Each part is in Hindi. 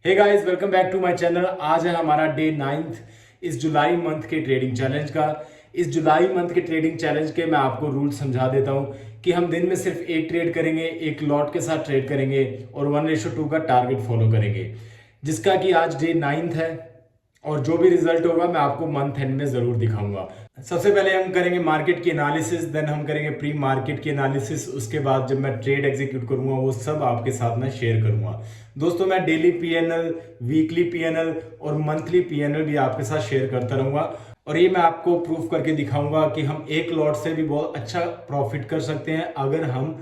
Hey guys, welcome back to my channel. आज है हमारा डे 9th इस जुलाई मंथ के ट्रेडिंग चैलेंज का। इस जुलाई मंथ के ट्रेडिंग चैलेंज के मैं आपको रूल समझा देता हूं कि हम दिन में सिर्फ एक ट्रेड करेंगे, एक लॉट के साथ ट्रेड करेंगे और 1:2 का टारगेट फॉलो करेंगे, जिसका कि आज डे 9th है। और जो भी रिजल्ट होगा मैं आपको मंथ एंड में जरूर दिखाऊंगा। सबसे पहले हम करेंगे मार्केट की एनालिसिस, देन हम करेंगे प्री मार्केट की एनालिसिस। उसके बाद जब मैं ट्रेड एग्जीक्यूट करूंगा वो सब आपके साथ मैं शेयर करूंगा। दोस्तों, मैं डेली पीएनएल, वीकली पीएनएल और मंथली पीएनएल भी आपके साथ शेयर करता रहूंगा। और ये मैं आपको प्रूफ करके दिखाऊंगा कि हम एक लॉट से भी बहुत अच्छा प्रॉफिट कर सकते हैं अगर हम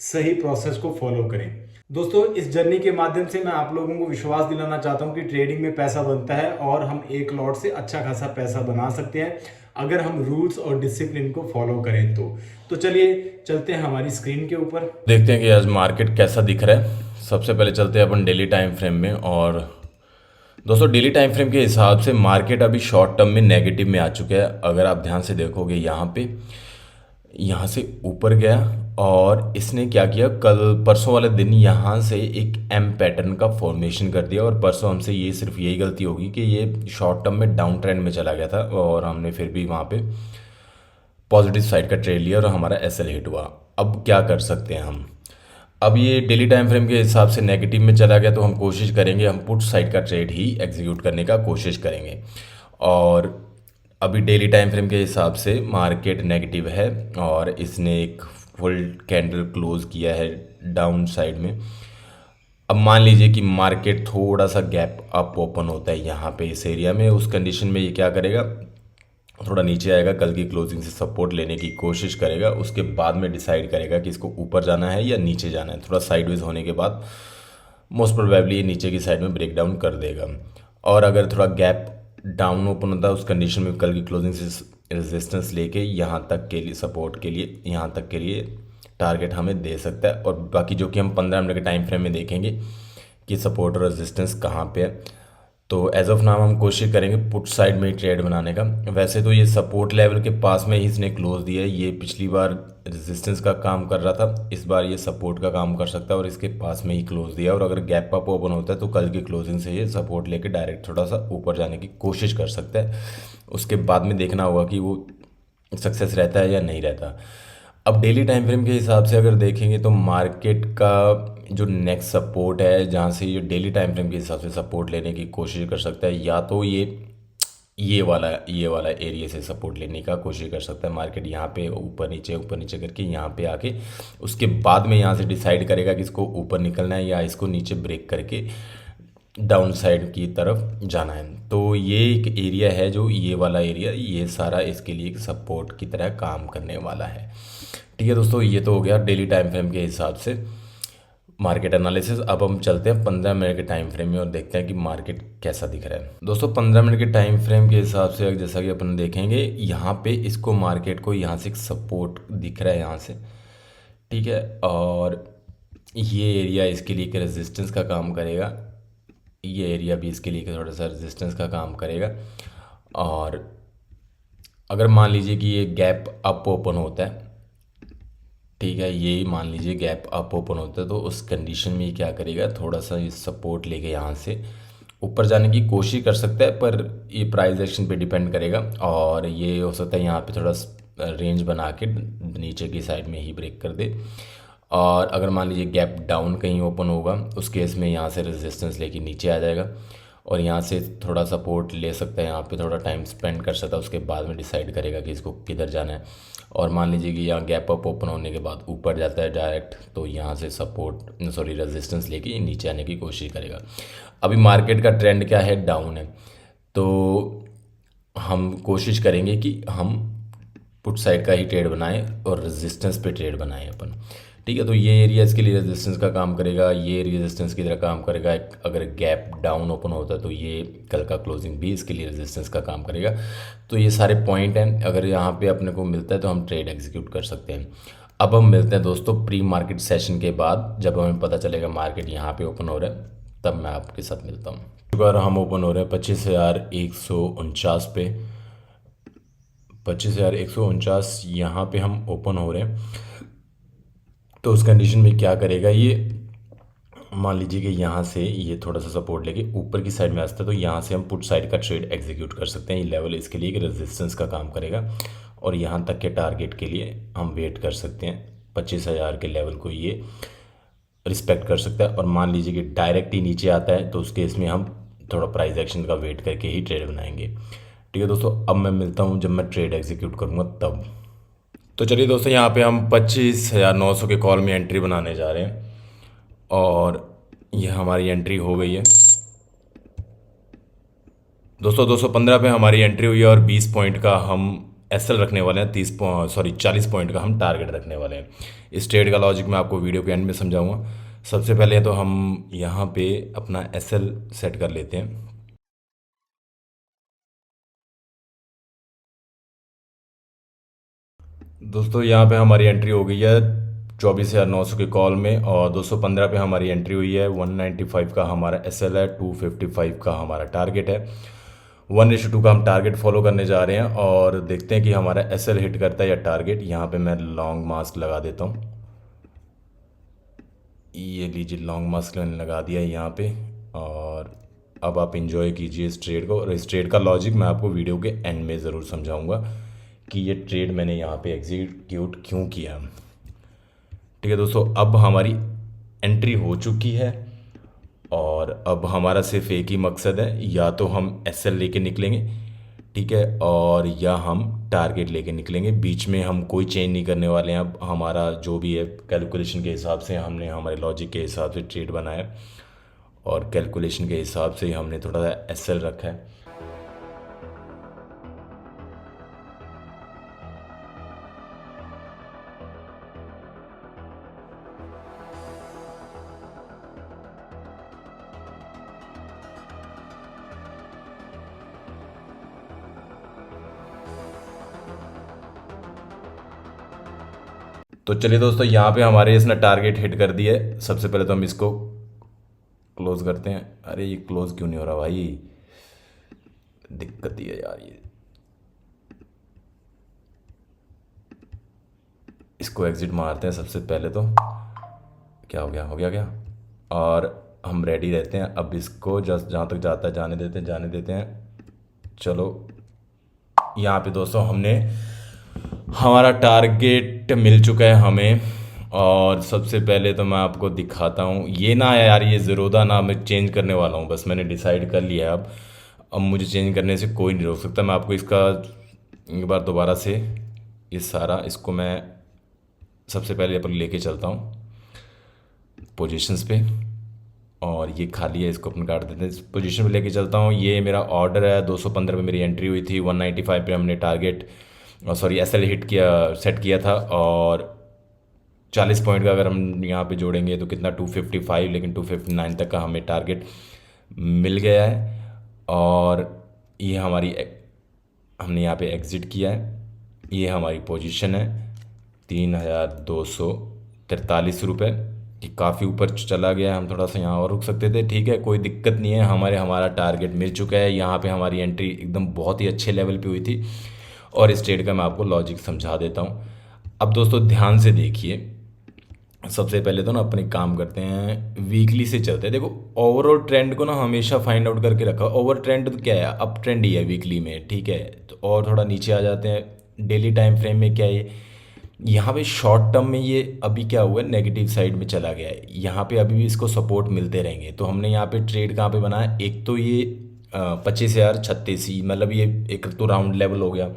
सही प्रोसेस को फॉलो करें। दोस्तों, इस जर्नी के माध्यम से मैं आप लोगों को विश्वास दिलाना चाहता हूं कि ट्रेडिंग में पैसा बनता है और हम एक लॉट से अच्छा खासा पैसा बना सकते हैं अगर हम रूल्स और डिसिप्लिन को फॉलो करें तो चलिए चलते हैं हमारी स्क्रीन के ऊपर, देखते हैं कि आज मार्केट कैसा दिख रहा है। सबसे पहले चलते हैं अपन डेली टाइम फ्रेम में। और दोस्तों, डेली टाइम फ्रेम के हिसाब से मार्केट अभी शॉर्ट टर्म में नेगेटिव में आ चुका है। अगर आप ध्यान से देखोगे यहाँ से ऊपर गया और इसने क्या किया, कल परसों वाले दिन यहाँ से एक एम पैटर्न का फॉर्मेशन कर दिया। और परसों हमसे ये सिर्फ यही गलती होगी कि ये शॉर्ट टर्म में डाउन ट्रेंड में चला गया था और हमने फिर भी वहाँ पे पॉजिटिव साइड का ट्रेड लिया और हमारा एसएल हिट हुआ। अब क्या कर सकते हैं हम? अब ये डेली टाइम फ्रेम के हिसाब से नेगेटिव में चला गया तो हम कोशिश करेंगे, हम पुट साइड का ट्रेड ही एग्जीक्यूट करने का कोशिश करेंगे। और अभी डेली टाइम फ्रेम के हिसाब से मार्केट नेगेटिव है और इसने एक फुल कैंडल क्लोज किया है डाउन साइड में। अब मान लीजिए कि मार्केट थोड़ा सा गैप अप ओपन होता है यहाँ पे इस एरिया में, उस कंडीशन में ये क्या करेगा, थोड़ा नीचे आएगा, कल की क्लोजिंग से सपोर्ट लेने की कोशिश करेगा। उसके बाद में डिसाइड करेगा कि इसको ऊपर जाना है या नीचे जाना है। थोड़ा साइडवेज होने के बाद मोस्ट प्रोबेबली ये नीचे की साइड में ब्रेक डाउन कर देगा। और अगर थोड़ा गैप डाउन ओपन होता है उस कंडीशन में कल की क्लोजिंग से रेजिस्टेंस लेके यहाँ तक के लिए, सपोर्ट के लिए, यहाँ तक के लिए टारगेट हमें दे सकता है। और बाकी जो कि हम 15 मिनट के टाइम फ्रेम में देखेंगे कि सपोर्ट और रेजिस्टेंस कहाँ पे है। तो एज ऑफ नाउ हम कोशिश करेंगे पुट साइड में ही ट्रेड बनाने का। वैसे तो ये सपोर्ट लेवल के पास में ही इसने क्लोज दिया है। ये पिछली बार रेजिस्टेंस का काम कर रहा था, इस बार ये सपोर्ट का काम कर सकता है और इसके पास में ही क्लोज दिया। और अगर गैप अप ओपन होता है तो कल की क्लोजिंग से ये सपोर्ट लेके डायरेक्ट थोड़ा सा ऊपर जाने की कोशिश कर सकता है। उसके बाद में देखना होगा कि वो सक्सेस रहता है या नहीं रहता। अब डेली टाइम फ्रेम के हिसाब से अगर देखेंगे तो मार्केट का जो नेक्स्ट सपोर्ट है, जहाँ से ये डेली टाइम फ्रेम के हिसाब से सपोर्ट लेने की कोशिश कर सकता है, या तो ये वाला एरिया से सपोर्ट लेने का कोशिश कर सकता है मार्केट। यहाँ पे ऊपर नीचे करके यहाँ पे आके उसके बाद में यहाँ से डिसाइड करेगा कि इसको ऊपर निकलना है या इसको नीचे ब्रेक करके डाउन साइड की तरफ जाना है। तो ये एक एरिया है, जो ये वाला एरिया, ये सारा इसके लिए एक सपोर्ट की तरह काम करने वाला है। ठीक है दोस्तों, ये तो हो गया डेली टाइम फ्रेम के हिसाब से मार्केट एनालिसिस। अब हम चलते हैं 15 मिनट के टाइम फ्रेम में और देखते हैं कि मार्केट कैसा दिख रहा है। दोस्तों, 15 मिनट के टाइम फ्रेम के हिसाब से जैसा कि अपन देखेंगे, यहाँ पे इसको मार्केट को यहाँ से एक सपोर्ट दिख रहा है यहाँ से, ठीक है। और ये एरिया इसके लिए रेजिस्टेंस का काम करेगा, ये एरिया भी इसके लिए थोड़ा सा रेजिस्टेंस का काम करेगा। और अगर मान लीजिए कि ये गैप अप ओपन होता है, ठीक है, ये मान लीजिए गैप अप ओपन होता है, तो उस कंडीशन में ये क्या करेगा, थोड़ा सा ये सपोर्ट लेके यहाँ से ऊपर जाने की कोशिश कर सकता है, पर ये प्राइस एक्शन पे डिपेंड करेगा। और ये हो सकता है यहाँ पे थोड़ा रेंज बना के नीचे की साइड में ही ब्रेक कर दे। और अगर मान लीजिए गैप डाउन कहीं ओपन होगा, उस केस में यहाँ से रेजिस्टेंस लेके नीचे आ जाएगा और यहाँ से थोड़ा सपोर्ट ले सकता है, यहाँ पे थोड़ा टाइम स्पेंड कर सकता है। उसके बाद में डिसाइड करेगा कि इसको किधर जाना है। और मान लीजिए कि यहाँ गैप अप ओपन होने के बाद ऊपर जाता है डायरेक्ट, तो यहाँ से रेजिस्टेंस लेके नीचे आने की कोशिश करेगा। अभी मार्केट का ट्रेंड क्या है, डाउन है, तो हम कोशिश करेंगे कि हम पुट साइड का ही ट्रेड बनाएं और रेजिस्टेंस पे ट्रेड बनाएं अपन। ठीक है, तो ये एरिया इसके लिए रेजिस्टेंस का काम करेगा, ये रेजिस्टेंस की तरह काम करेगा। अगर गैप डाउन ओपन होता है तो ये कल का क्लोजिंग भी इसके लिए रेजिस्टेंस का काम करेगा। तो ये सारे पॉइंट हैं, अगर यहाँ पे अपने को मिलता है तो हम ट्रेड एग्जीक्यूट कर सकते हैं। अब हम मिलते हैं दोस्तों प्री मार्केट सेशन के बाद, जब हमें पता चलेगा मार्केट यहाँ पे ओपन हो रहा है, तब मैं आपके साथ मिलता हूँ। अगर हम ओपन हो रहे हैं 25,149 पे, 25,149 यहाँ पे हम ओपन हो रहे हैं। तो उस कंडीशन में क्या करेगा, ये मान लीजिए कि यहाँ से ये थोड़ा सा सपोर्ट लेके ऊपर की साइड में आता है, तो यहाँ से हम पुट साइड का ट्रेड एग्जीक्यूट कर सकते हैं। ये लेवल इसके लिए कि रेजिस्टेंस का काम करेगा, और यहाँ तक के टारगेट के लिए हम वेट कर सकते हैं। 25,000 के लेवल को ये रिस्पेक्ट कर सकता है। और मान लीजिए कि डायरेक्ट ही नीचे आता है, तो उस केस में हम थोड़ा प्राइस एक्शन का वेट करके ही ट्रेड बनाएंगे। ठीक है दोस्तों, अब मैं मिलता हूँ जब मैं ट्रेड एग्जीक्यूट करूँगा तब। तो चलिए दोस्तों, यहाँ पे हम 25,900 के कॉल में एंट्री बनाने जा रहे हैं, और यह हमारी एंट्री हो गई है दोस्तों। 215 पे हमारी एंट्री हुई है, और 20 पॉइंट का हम एसएल रखने वाले हैं। 40 पॉइंट का हम टारगेट रखने वाले हैं। इस ट्रेड का लॉजिक मैं आपको वीडियो के एंड में समझाऊंगा। सबसे पहले तो हम यहाँ पे अपना एसएल सेट कर लेते हैं। दोस्तों यहाँ पे हमारी एंट्री हो गई है 24,900 के कॉल में, और 215 पे हमारी एंट्री हुई है। 195 का हमारा एसएल है, 255 का हमारा टारगेट है। 1:2 का हम टारगेट फॉलो करने जा रहे हैं, और देखते हैं कि हमारा एसएल हिट करता है या टारगेट। यहाँ पे मैं लॉन्ग मास्क लगा देता हूँ। ये लीजिए, लॉन्ग मास्क मैंने लगा दिया है यहाँ पे। और अब आप इंजॉय कीजिए इस ट्रेड को, और इस ट्रेड का लॉजिक मैं आपको वीडियो के एंड में ज़रूर समझाऊंगा कि ये ट्रेड मैंने यहाँ पे एग्जीक्यूट क्यों किया। ठीक है दोस्तों, अब हमारी एंट्री हो चुकी है, और अब हमारा सिर्फ एक ही मकसद है, या तो हम एसएल लेके निकलेंगे, ठीक है, और या हम टारगेट लेके निकलेंगे। बीच में हम कोई चेंज नहीं करने वाले हैं। अब हमारा जो भी है कैलकुलेशन के हिसाब से हमने हमारे लॉजिक के हिसाब से ट्रेड बनाया, और कैलकुलेशन के हिसाब से ही हमने थोड़ा सा एसएल रखा है। तो चलिए दोस्तों, यहाँ पे हमारे इसने टारगेट हिट कर दिया है। सबसे पहले तो हम इसको क्लोज करते हैं। अरे ये क्लोज क्यों नहीं हो रहा भाई, दिक्कत ही है यार। ये इसको एग्जिट मारते हैं सबसे पहले तो। क्या हो गया, हो गया क्या? और हम रेडी रहते हैं। अब इसको जस्ट जहाँ तक जाता है जाने देते हैं, जाने देते हैं। चलो, यहाँ पे दोस्तों हमने हमारा टारगेट मिल चुका है हमें। और सबसे पहले तो मैं आपको दिखाता हूँ, ये ना यार, ये ज़ीरोदा ना मैं चेंज करने वाला हूँ, बस मैंने डिसाइड कर लिया है। अब मुझे चेंज करने से कोई नहीं रोक सकता। मैं आपको इसका एक बार दोबारा से ये सारा इसको मैं सबसे पहले पर लेके चलता हूँ पोजीशंस पे, और ये खाली है, इसको अपन काट देते हैं। इस पोजीशन पे लेके चलता हूँ। ये मेरा ऑर्डर है। 215 पे मेरी एंट्री हुई थी। 195 पे हमने टारगेट सॉरी एसएल हिट किया, सेट किया था। और 40 पॉइंट का अगर हम यहाँ पे जोड़ेंगे तो कितना, 255, लेकिन 259 तक का हमें टारगेट मिल गया है। और ये हमारी हमने यहाँ पे एग्ज़िट किया है। ये हमारी पोजीशन है 3,243 रुपये। ये काफ़ी ऊपर चला गया है, हम थोड़ा सा यहाँ और रुक सकते थे। ठीक है, कोई दिक्कत नहीं है, हमारा टारगेट मिल चुका है। यहाँ पे हमारी एंट्री एकदम बहुत ही अच्छे लेवल पे हुई थी, और इस ट्रेड का मैं आपको लॉजिक समझा देता हूँ। अब दोस्तों ध्यान से देखिए। सबसे पहले तो ना अपने काम करते हैं, वीकली से चलते हैं। देखो, ओवरऑल ट्रेंड को ना हमेशा फाइंड आउट करके रखा। ओवर ट्रेंड तो क्या है, अप ट्रेंड ही है वीकली में, ठीक है। तो और थोड़ा नीचे आ जाते हैं। डेली टाइम फ्रेम में क्या है, यहाँ पे शॉर्ट टर्म में ये अभी क्या हुआ है, नेगेटिव साइड में चला गया है। यहाँ पे अभी भी इसको सपोर्ट मिलते रहेंगे। तो हमने यहाँ पे ट्रेड कहाँ पे बनाया, एक तो ये 25,036, मतलब ये एक तो राउंड लेवल हो गया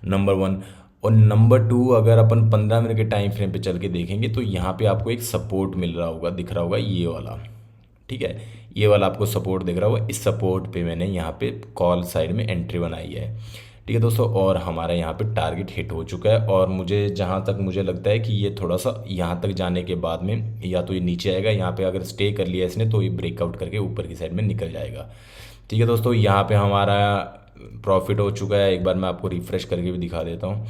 नंबर 1। और नंबर 2, अगर अपन 15 मिनट के टाइम फ्रेम पे चल के देखेंगे तो यहाँ पे आपको एक सपोर्ट मिल रहा होगा, दिख रहा होगा ये वाला, ठीक है। ये वाला आपको सपोर्ट दिख रहा होगा। इस सपोर्ट पे मैंने यहाँ पे कॉल साइड में एंट्री बनाई है, ठीक है दोस्तों। और हमारा यहाँ पे टारगेट हिट हो चुका है। और मुझे जहाँ तक मुझे लगता है कि ये थोड़ा सा यहाँ तक जाने के बाद में या तो ये नीचे आएगा, यहाँ पे अगर स्टे कर लिया इसने तो ये ब्रेकआउट करके ऊपर की साइड में निकल जाएगा, ठीक है दोस्तों। यहाँ पे हमारा प्रॉफिट हो चुका है। एक बार मैं आपको रिफ्रेश करके भी दिखा देता हूँ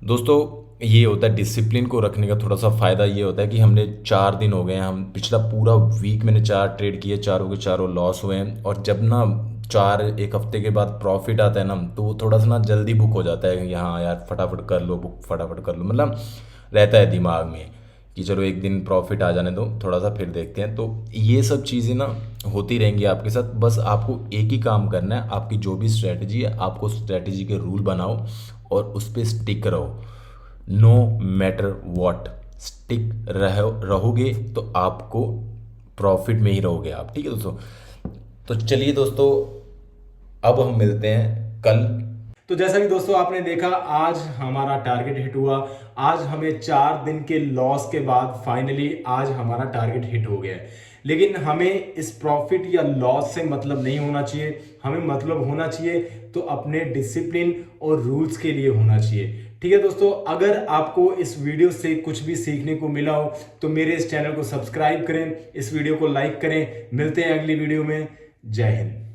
दोस्तों। ये होता है डिसिप्लिन को रखने का थोड़ा सा फ़ायदा। ये होता है कि हमने 4 दिन हो गए हैं, हम पिछला पूरा वीक मैंने 4 ट्रेड किए, चारों के चारों लॉस हुए हैं। और जब ना एक हफ्ते के बाद प्रॉफिट आता है ना, तो वो थोड़ा सा ना जल्दी बुक हो जाता है कि हाँ यार फटाफट कर लो बुक, फटाफट कर लो, मतलब रहता है दिमाग में कि चलो एक दिन प्रॉफिट आ जाने दो, थोड़ा सा फिर देखते हैं। तो ये सब चीज़ें ना होती रहेंगी आपके साथ। बस आपको एक ही काम करना है, आपकी जो भी स्ट्रेटजी है आपको स्ट्रेटजी के रूल बनाओ और उस पर स्टिक रहो, नो मैटर वॉट। स्टिक रहोगे तो आपको प्रॉफिट में ही रहोगे आप, ठीक है दोस्तों। तो चलिए दोस्तों, अब हम मिलते हैं कल। तो जैसा कि दोस्तों आपने देखा, आज हमारा टारगेट हिट हुआ। आज हमें 4 दिन के लॉस के बाद फाइनली आज हमारा टारगेट हिट हो गया है। लेकिन हमें इस प्रॉफिट या लॉस से मतलब नहीं होना चाहिए। हमें मतलब होना चाहिए तो अपने डिसिप्लिन और रूल्स के लिए होना चाहिए। ठीक है दोस्तों, अगर आपको इस वीडियो से कुछ भी सीखने को मिला हो तो मेरे इस चैनल को सब्सक्राइब करें, इस वीडियो को लाइक करें। मिलते हैं अगली वीडियो में। जय हिंद।